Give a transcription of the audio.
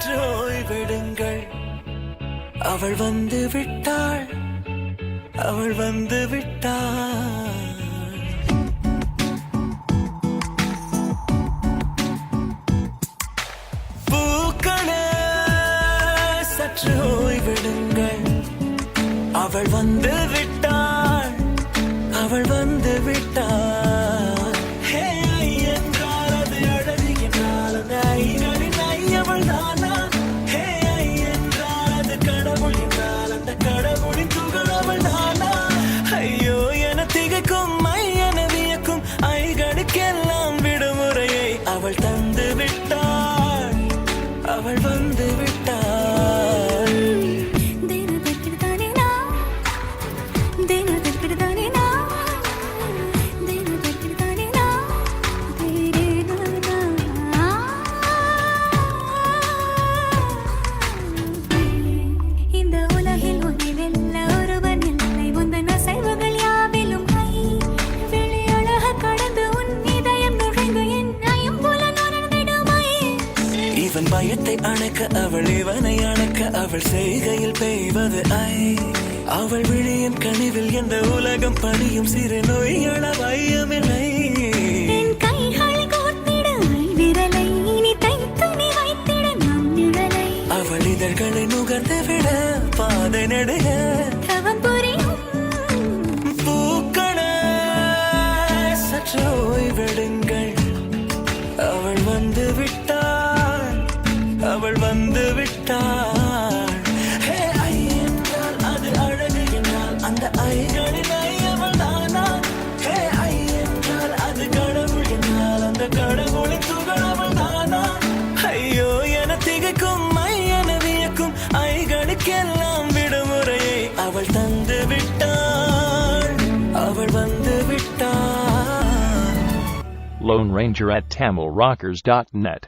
சற்று ஓய்வெடுங்கள். அவள் வந்து விட்டாள், அவள் வந்து விட்டாள். பூக்களே சற்று ஓய்வெடுங்கள். அவள் வந்து விட்டாள், அவள் வந்து விட்டாள். ஹே என்றால் அது அழகு என்றால் அந்த ஐகளின் ஐயவள் தானா? ஹே என்றால் அது கடவுள் என்றால் அந்த கடவுளின் துகள் அவள் தானா? ஐயோ என திகைக்கும் என வியக்கும் ஐகளுக்கெல்லாம் விடுமுறையை அவள் தந்து விட்டாள், அவள் வந்து விட்டாள். இவன் பயத்தை அணைக்க அவள் இவனை அணைக்க அவள் செய்கையில் பெய்வது ஐ. அவள் விழியின் கனிவில் எந்த உலகம் பணியும் சிறு நோய்கள வையமில்லை. அவள் இதழ்களை நுகர்ந்து விட பாதை நடுக பூக்களே சற்று ஓய்வெடுங்கள். அவள் வந்து விட்டாள், அவள் வந்து விட்டாள். ஹே ஐ என்றால் அது அழகு என்றால் அந்த ஐகளின் ஐயவள் தானா? ஹே ஐ என்றால் அது கடவுள் என்றால் அந்த கடவுளின் துகள் அவள் தானா? ஐயோ என திகைக்கும் என வியக்கும் ஐகளுக்கெல்லாம் விடுமுறையை அவள் தந்து விட்டாள், அவள் வந்து விட்டாள். Lone Ranger at TamilRockers.net